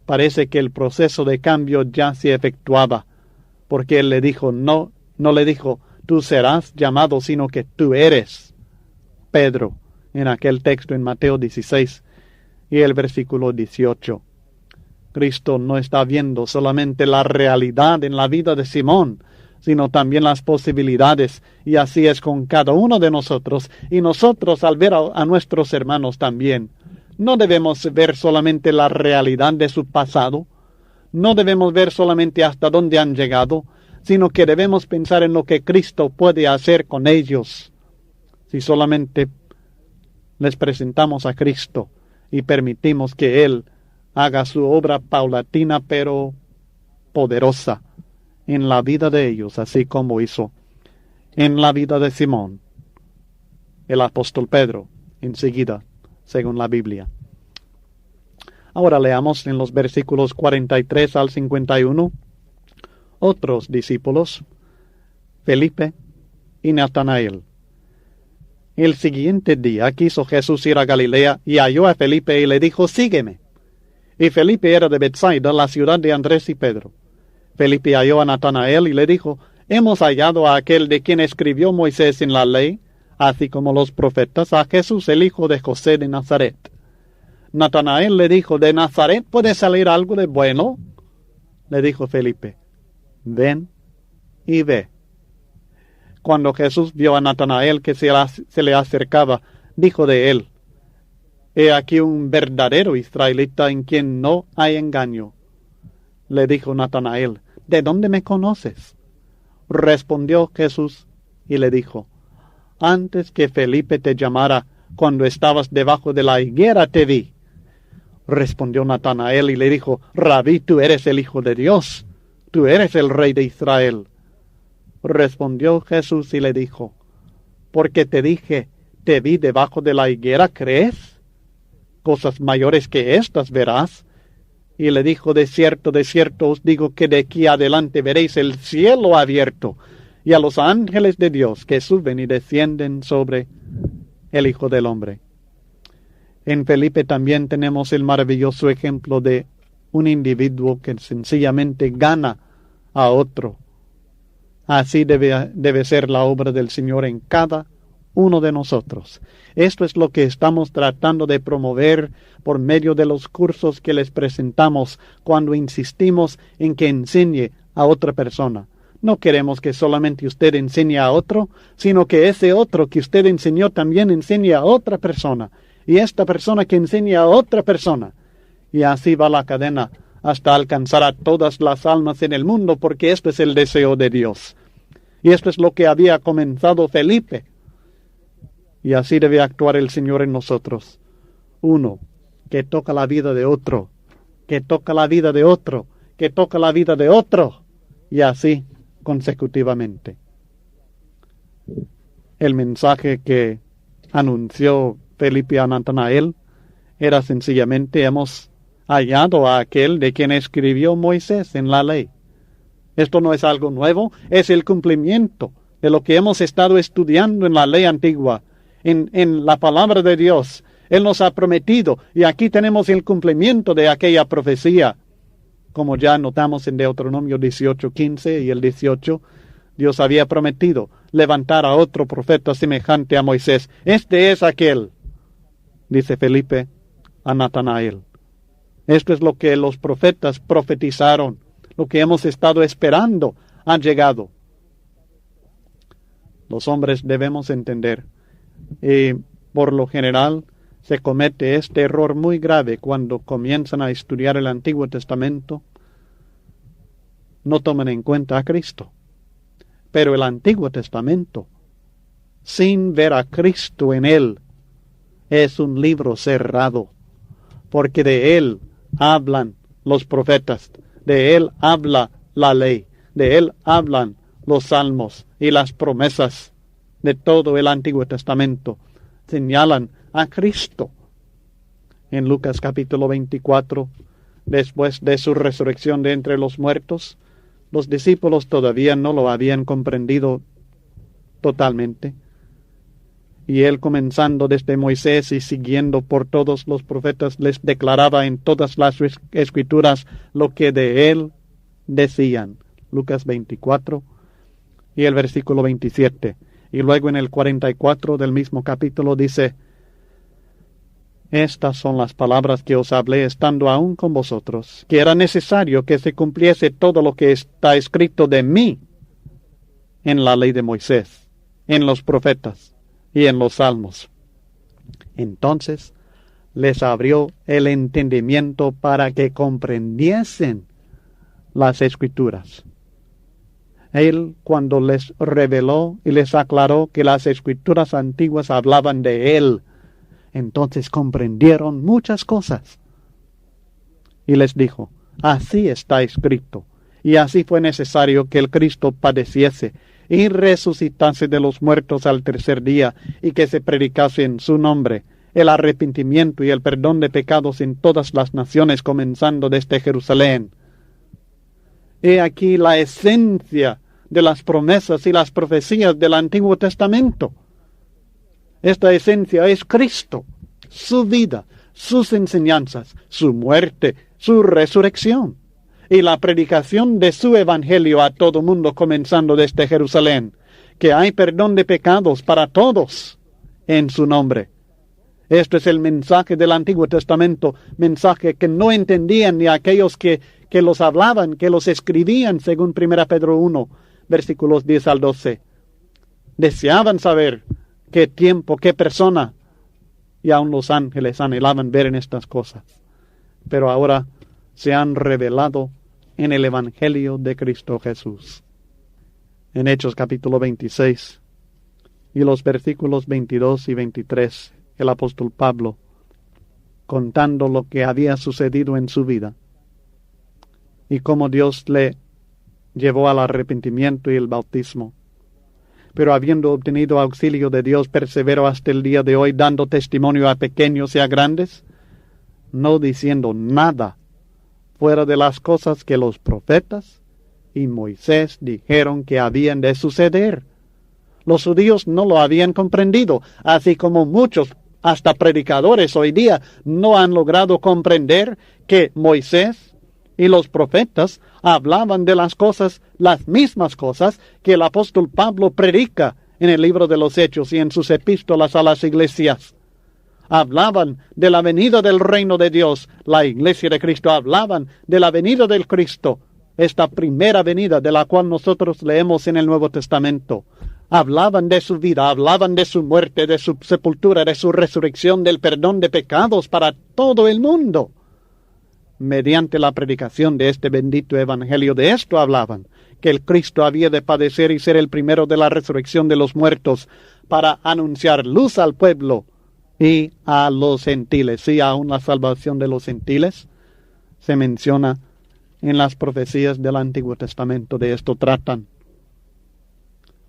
parece que el proceso de cambio ya se efectuaba, porque Él le dijo, no le dijo, tú serás llamado, sino que tú eres Pedro, en aquel texto en Mateo 16 y el versículo 18. Cristo no está viendo solamente la realidad en la vida de Simón, sino también las posibilidades, y así es con cada uno de nosotros, y nosotros al ver a nuestros hermanos también. No debemos ver solamente la realidad de su pasado, no debemos ver solamente hasta dónde han llegado, sino que debemos pensar en lo que Cristo puede hacer con ellos, si solamente les presentamos a Cristo y permitimos que Él haga su obra paulatina pero poderosa en la vida de ellos, así como hizo en la vida de Simón, el apóstol Pedro, enseguida, según la Biblia. Ahora leamos en los versículos 43 al 51, otros discípulos, Felipe y Natanael. El siguiente día quiso Jesús ir a Galilea y halló a Felipe y le dijo, sígueme. y Felipe era de Betsaida, la ciudad de Andrés y Pedro. Felipe halló a Natanael y le dijo: hemos hallado a aquel de quien escribió Moisés en la ley, así como los profetas, a Jesús, el hijo de José de Nazaret. Natanael le dijo: ¿de Nazaret puede salir algo de bueno? Le dijo Felipe: ven y ve. Cuando Jesús vio a Natanael que se le acercaba, dijo de él: he aquí un verdadero israelita en quien no hay engaño. Le dijo Natanael: ¿de dónde me conoces? Respondió Jesús y le dijo: antes que Felipe te llamara, cuando estabas debajo de la higuera te vi. Respondió Natanael y le dijo: Rabí, tú eres el Hijo de Dios, tú eres el Rey de Israel. Respondió Jesús y le dijo: porque te dije, te vi debajo de la higuera, ¿crees? Cosas mayores que estas verás. Y le dijo: de cierto os digo que de aquí adelante veréis el cielo abierto, y a los ángeles de Dios que suben y descienden sobre el Hijo del Hombre. En Felipe también tenemos el maravilloso ejemplo de un individuo que sencillamente gana a otro. Así debe ser la obra del Señor en cada uno de nosotros. Esto es lo que estamos tratando de promover por medio de los cursos que les presentamos cuando insistimos en que enseñe a otra persona. No queremos que solamente usted enseñe a otro, sino que ese otro que usted enseñó también enseñe a otra persona, y esta persona que enseñe a otra persona. Y así va la cadena hasta alcanzar a todas las almas en el mundo, porque esto es el deseo de Dios. Y esto es lo que había comenzado Felipe. Y así debe actuar el Señor en nosotros. Uno que toca la vida de otro, que toca la vida de otro, que toca la vida de otro, y así consecutivamente. El mensaje que anunció Felipe a Natanael era sencillamente: hemos hallado a aquel de quien escribió Moisés en la ley. Esto no es algo nuevo, es el cumplimiento de lo que hemos estado estudiando en la ley antigua, en la palabra de Dios. Él nos ha prometido, y aquí tenemos el cumplimiento de aquella profecía. Como ya notamos en Deuteronomio 18:15 y el 18, Dios había prometido levantar a otro profeta semejante a Moisés. Este es aquel, dice Felipe a Natanael. Esto es lo que los profetas profetizaron, lo que hemos estado esperando ha llegado. Los hombres debemos entender, y por lo general se comete este error muy grave cuando comienzan a estudiar el Antiguo Testamento. No toman en cuenta a Cristo. Pero el Antiguo Testamento, sin ver a Cristo en él, es un libro cerrado, porque de él hablan los profetas, de él habla la ley, de él hablan los salmos, y las promesas de todo el Antiguo Testamento señalan a Cristo. En Lucas capítulo 24, después de su resurrección de entre los muertos, los discípulos todavía no lo habían comprendido totalmente. Y él, comenzando desde Moisés y siguiendo por todos los profetas, les declaraba en todas las escrituras lo que de él decían. Lucas 24 y el versículo 27. Y luego en el 44 del mismo capítulo dice: estas son las palabras que os hablé estando aún con vosotros, que era necesario que se cumpliese todo lo que está escrito de mí en la ley de Moisés, en los profetas y en los salmos. Entonces les abrió el entendimiento para que comprendiesen las escrituras. Él, cuando les reveló y les aclaró que las escrituras antiguas hablaban de él, entonces comprendieron muchas cosas. Y les dijo: así está escrito, y así fue necesario que el Cristo padeciese y resucitase de los muertos al tercer día, y que se predicase en su nombre el arrepentimiento y el perdón de pecados en todas las naciones, comenzando desde Jerusalén. He aquí la esencia de las promesas y las profecías del Antiguo Testamento. Esta esencia es Cristo, su vida, sus enseñanzas, su muerte, su resurrección y la predicación de su evangelio a todo mundo, comenzando desde Jerusalén, que hay perdón de pecados para todos en su nombre. Este es el mensaje del Antiguo Testamento, mensaje que no entendían ni aquellos que los hablaban, que los escribían, según 1 Pedro 1, versículos 10 al 12. Deseaban saber qué tiempo, qué persona, y aun los ángeles anhelaban ver en estas cosas. Pero ahora se han revelado en el Evangelio de Cristo Jesús. En Hechos capítulo 26 y los versículos 22 y 23, el apóstol Pablo, contando lo que había sucedido en su vida y cómo Dios le llevó al arrepentimiento y el bautismo. Pero habiendo obtenido auxilio de Dios, perseveró hasta el día de hoy, dando testimonio a pequeños y a grandes, no diciendo nada fuera de las cosas que los profetas y Moisés dijeron que habían de suceder. Los judíos no lo habían comprendido, así como muchos, hasta predicadores hoy día, no han logrado comprender que Moisés y los profetas hablaban de las mismas cosas que el apóstol Pablo predica en el libro de los Hechos y en sus epístolas a las iglesias. Hablaban de la venida del reino de Dios. La iglesia de Cristo hablaban de la venida del Cristo, esta primera venida de la cual nosotros leemos en el Nuevo Testamento. Hablaban de su vida, hablaban de su muerte, de su sepultura, de su resurrección, del perdón de pecados para todo el mundo. Mediante la predicación de este bendito evangelio, de esto hablaban, que el Cristo había de padecer y ser el primero de la resurrección de los muertos, para anunciar luz al pueblo y a los gentiles. Sí, aún la salvación de los gentiles se menciona en las profecías del Antiguo Testamento, de esto tratan.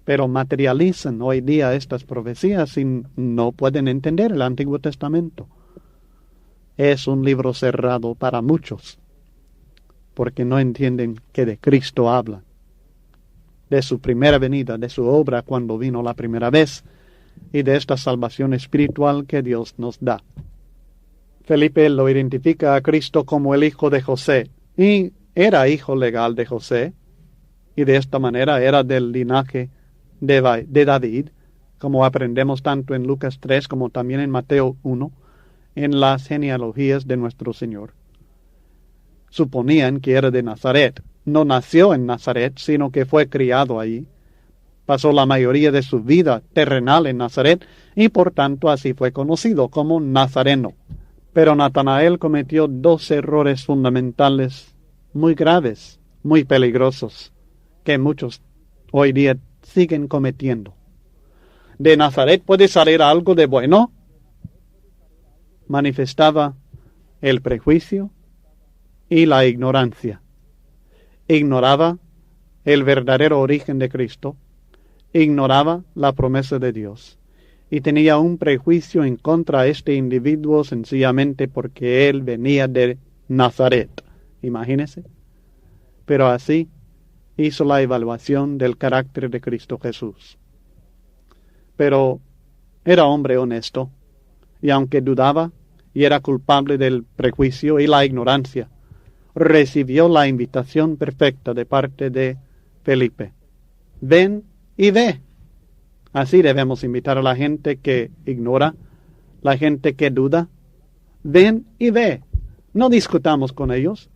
Pero materializan hoy día estas profecías y no pueden entender el Antiguo Testamento. Es un libro cerrado para muchos, porque no entienden que de Cristo hablan, de su primera venida, de su obra cuando vino la primera vez, y de esta salvación espiritual que Dios nos da. Felipe lo identifica a Cristo como el hijo de José, y era hijo legal de José, y de esta manera era del linaje de David, como aprendemos tanto en Lucas 3 como también en Mateo 1, en las genealogías de nuestro Señor. Suponían que era de Nazaret. No nació en Nazaret, sino que fue criado allí. Pasó la mayoría de su vida terrenal en Nazaret y por tanto así fue conocido como Nazareno. Pero Natanael cometió dos errores fundamentales muy graves, muy peligrosos, que muchos hoy día siguen cometiendo. ¿De Nazaret puede salir algo de bueno? Manifestaba el prejuicio y la ignorancia. Ignoraba el verdadero origen de Cristo, ignoraba la promesa de Dios y tenía un prejuicio en contra de este individuo sencillamente porque él venía de Nazaret. Imagínese. Pero así hizo la evaluación del carácter de Cristo Jesús. Pero era hombre honesto, y aunque dudaba y era culpable del prejuicio y la ignorancia, recibió la invitación perfecta de parte de Felipe. Ven y ve. Así debemos invitar a la gente que ignora, la gente que duda. Ven y ve. No discutamos con ellos,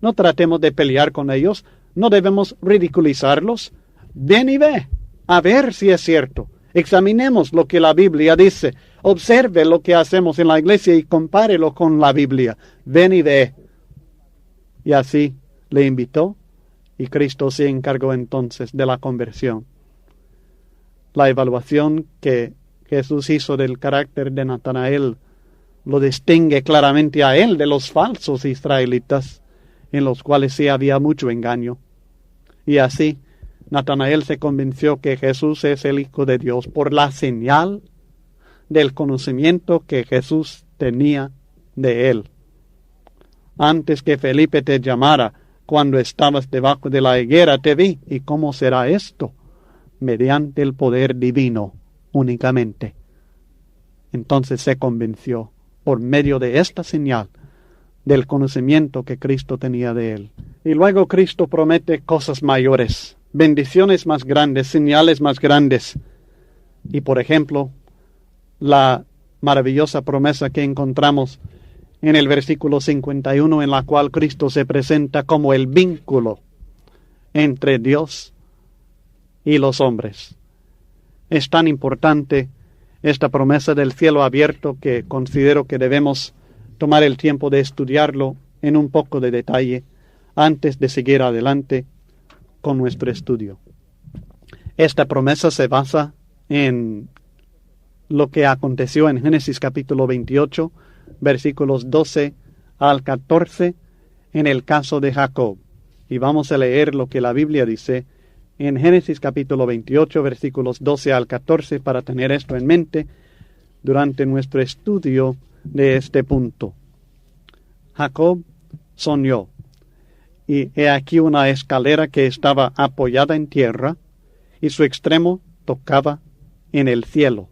no tratemos de pelear con ellos, no debemos ridiculizarlos. Ven y ve, a ver si es cierto. Examinemos lo que la Biblia dice. Observe lo que hacemos en la iglesia y compárelo con la Biblia. Ven y ve. Y así le invitó y Cristo se encargó entonces de la conversión. La evaluación que Jesús hizo del carácter de Natanael lo distingue claramente a él de los falsos israelitas, en los cuales sí había mucho engaño. Y así Natanael se convenció que Jesús es el Hijo de Dios por la señal del conocimiento que Jesús tenía de él. Antes que Felipe te llamara, cuando estabas debajo de la higuera, te vi. ¿Y cómo será esto? Mediante el poder divino únicamente. Entonces se convenció, por medio de esta señal, del conocimiento que Cristo tenía de él. Y luego Cristo promete cosas mayores, bendiciones más grandes, señales más grandes. Y por ejemplo, la maravillosa promesa que encontramos en el versículo 51, en la cual Cristo se presenta como el vínculo entre Dios y los hombres. Es tan importante esta promesa del cielo abierto que considero que debemos tomar el tiempo de estudiarlo en un poco de detalle antes de seguir adelante con nuestro estudio. Esta promesa se basa en lo que aconteció en Génesis capítulo 28, versículos 12 al 14, en el caso de Jacob. Y vamos a leer lo que la Biblia dice en Génesis capítulo 28, versículos 12 al 14, para tener esto en mente durante nuestro estudio de este punto. Jacob soñó, y he aquí una escalera que estaba apoyada en tierra, y su extremo tocaba en el cielo.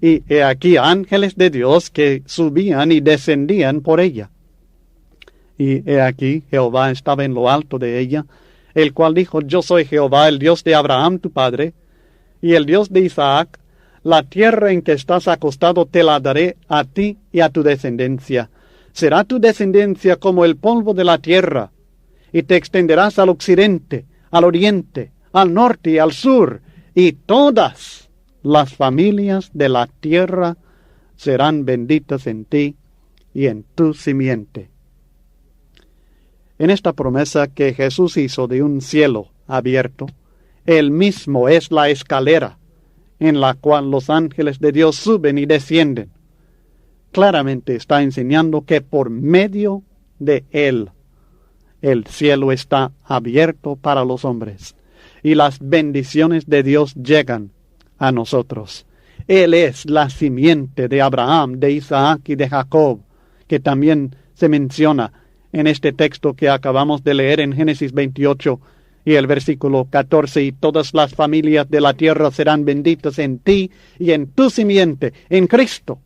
Y he aquí ángeles de Dios que subían y descendían por ella. Y he aquí Jehová estaba en lo alto de ella, el cual dijo: Yo soy Jehová, el Dios de Abraham tu padre, y el Dios de Isaac. La tierra en que estás acostado te la daré a ti y a tu descendencia. Será tu descendencia como el polvo de la tierra, y te extenderás al occidente, al oriente, al norte y al sur, y todas las familias de la tierra serán benditas en ti y en tu simiente. En esta promesa que Jesús hizo de un cielo abierto, Él mismo es la escalera en la cual los ángeles de Dios suben y descienden. Claramente está enseñando que por medio de Él, el cielo está abierto para los hombres y las bendiciones de Dios llegan a nosotros. Él es la simiente de Abraham, de Isaac y de Jacob, que también se menciona en este texto que acabamos de leer en Génesis 28 y el versículo 14, y todas las familias de la tierra serán benditas en ti y en tu simiente, en Cristo.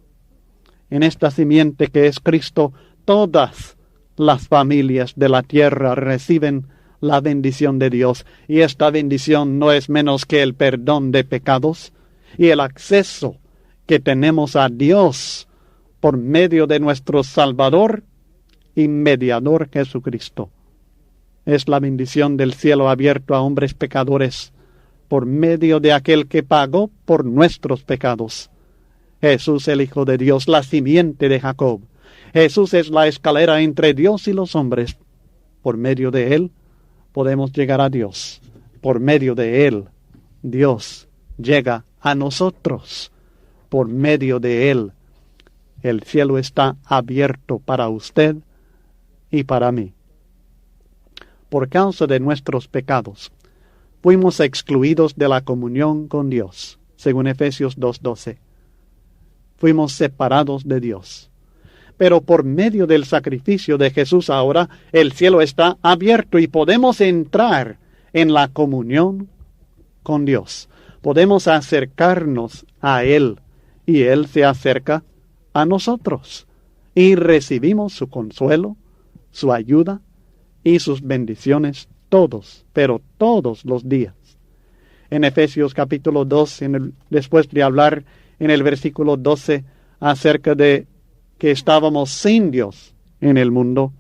En esta simiente que es Cristo, todas las familias de la tierra reciben la bendición de Dios, y esta bendición no es menos que el perdón de pecados y el acceso que tenemos a Dios por medio de nuestro Salvador y mediador Jesucristo. Es la bendición del cielo abierto a hombres pecadores por medio de aquel que pagó por nuestros pecados. Jesús, el Hijo de Dios, la simiente de Jacob. Jesús es la escalera entre Dios y los hombres. Por medio de Él podemos llegar a Dios. Por medio de Él, Dios llega a nosotros. Por medio de Él, el cielo está abierto para usted y para mí. Por causa de nuestros pecados, fuimos excluidos de la comunión con Dios, según Efesios 2:12. Fuimos separados de Dios. Pero por medio del sacrificio de Jesús ahora, el cielo está abierto y podemos entrar en la comunión con Dios. Podemos acercarnos a Él y Él se acerca a nosotros. Y recibimos su consuelo, su ayuda y sus bendiciones todos, pero todos los días. En Efesios capítulo 2, después de hablar en el versículo 12 acerca de que estábamos sin Dios en el mundo,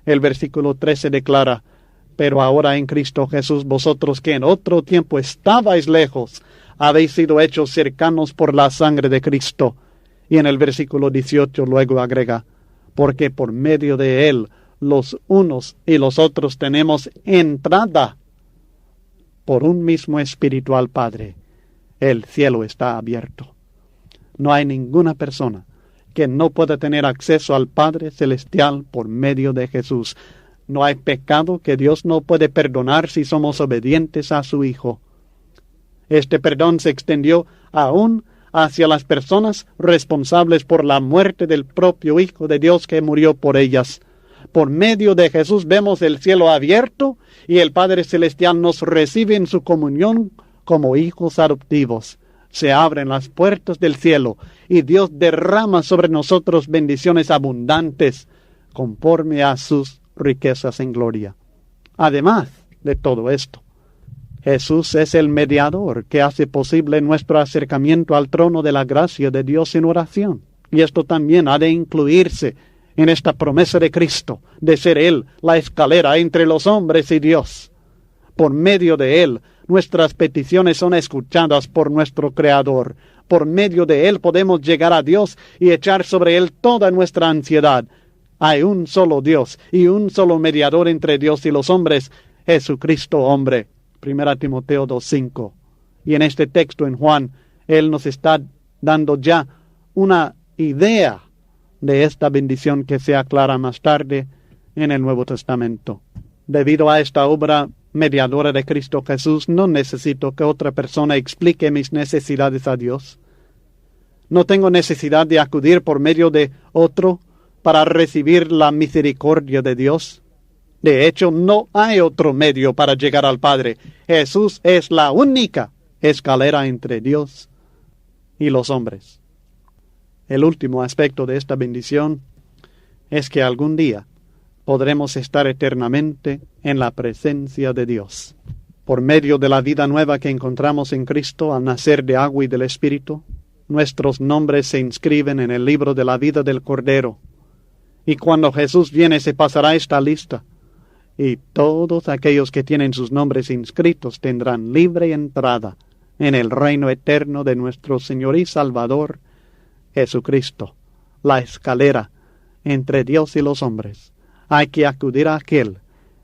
el versículo 13 declara: pero ahora en Cristo Jesús, vosotros que en otro tiempo estabais lejos, habéis sido hechos cercanos por la sangre de Cristo. Y en el versículo 18 luego agrega: porque por medio de Él los unos y los otros tenemos entrada por un mismo Espíritu al Padre. El cielo está abierto. No hay ninguna persona que no pueda tener acceso al Padre Celestial por medio de Jesús. No hay pecado que Dios no puede perdonar si somos obedientes a su Hijo. Este perdón se extendió aún hacia las personas responsables por la muerte del propio Hijo de Dios que murió por ellas. Por medio de Jesús vemos el cielo abierto y el Padre Celestial nos recibe en su comunión como hijos adoptivos. Se abren las puertas del cielo y Dios derrama sobre nosotros bendiciones abundantes, conforme a sus riquezas en gloria. Además de todo esto, Jesús es el mediador que hace posible nuestro acercamiento al trono de la gracia de Dios en oración. Y esto también ha de incluirse en esta promesa de Cristo, de ser Él la escalera entre los hombres y Dios. Por medio de Él, nuestras peticiones son escuchadas por nuestro Creador. Por medio de Él podemos llegar a Dios y echar sobre Él toda nuestra ansiedad. Hay un solo Dios y un solo mediador entre Dios y los hombres, Jesucristo hombre. 1 Timoteo 2:5. Y en este texto en Juan, Él nos está dando ya una idea de esta bendición que se aclara más tarde en el Nuevo Testamento. Debido a esta obra mediadora de Cristo Jesús, no necesito que otra persona explique mis necesidades a Dios. No tengo necesidad de acudir por medio de otro para recibir la misericordia de Dios. De hecho, no hay otro medio para llegar al Padre. Jesús es la única escalera entre Dios y los hombres. El último aspecto de esta bendición es que algún día podremos estar eternamente en la presencia de Dios. Por medio de la vida nueva que encontramos en Cristo al nacer de agua y del Espíritu, nuestros nombres se inscriben en el libro de la vida del Cordero. Y cuando Jesús viene se pasará esta lista, y todos aquellos que tienen sus nombres inscritos tendrán libre entrada en el reino eterno de nuestro Señor y Salvador, Jesucristo, la escalera entre Dios y los hombres. Hay que acudir a aquel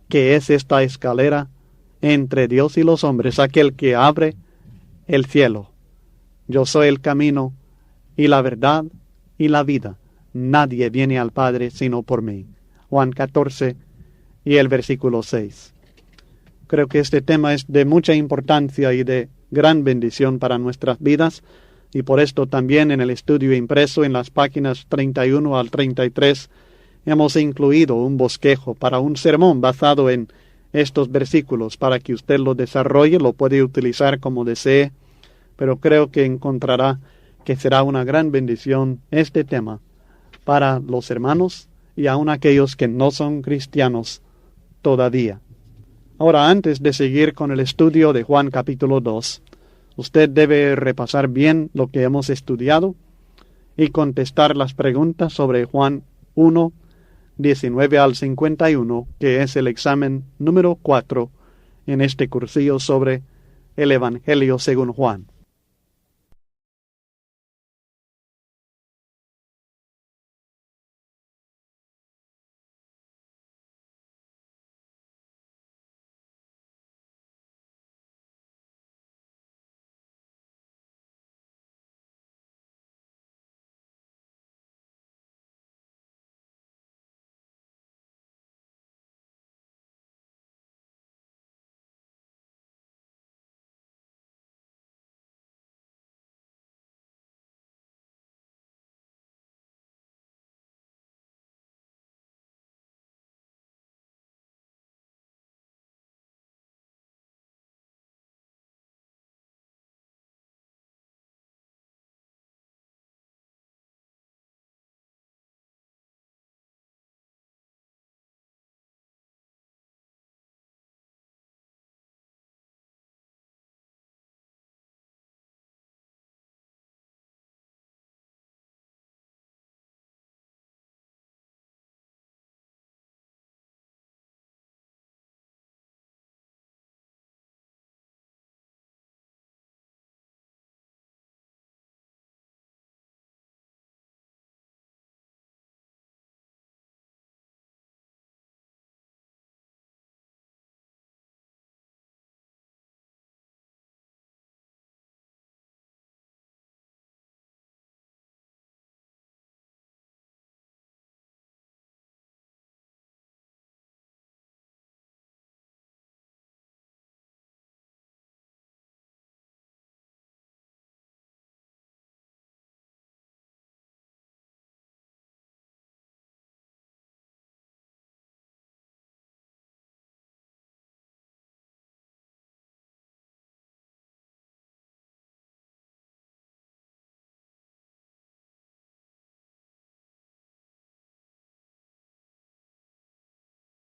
que es esta escalera entre Dios y los hombres, aquel que abre el cielo. Yo soy el camino y la verdad y la vida. Nadie viene al Padre sino por mí. Juan 14 y el versículo 6. Creo que este tema es de mucha importancia y de gran bendición para nuestras vidas, y por esto también en el estudio impreso en las páginas 31 al 33 hemos incluido un bosquejo para un sermón basado en estos versículos para que usted lo desarrolle, lo puede utilizar como desee, pero creo que encontrará que será una gran bendición este tema para los hermanos y aun aquellos que no son cristianos todavía. Ahora, antes de seguir con el estudio de Juan capítulo 2, usted debe repasar bien lo que hemos estudiado y contestar las preguntas sobre Juan 1, 19 al 51, que es el examen número 4 en este cursillo sobre el Evangelio según Juan.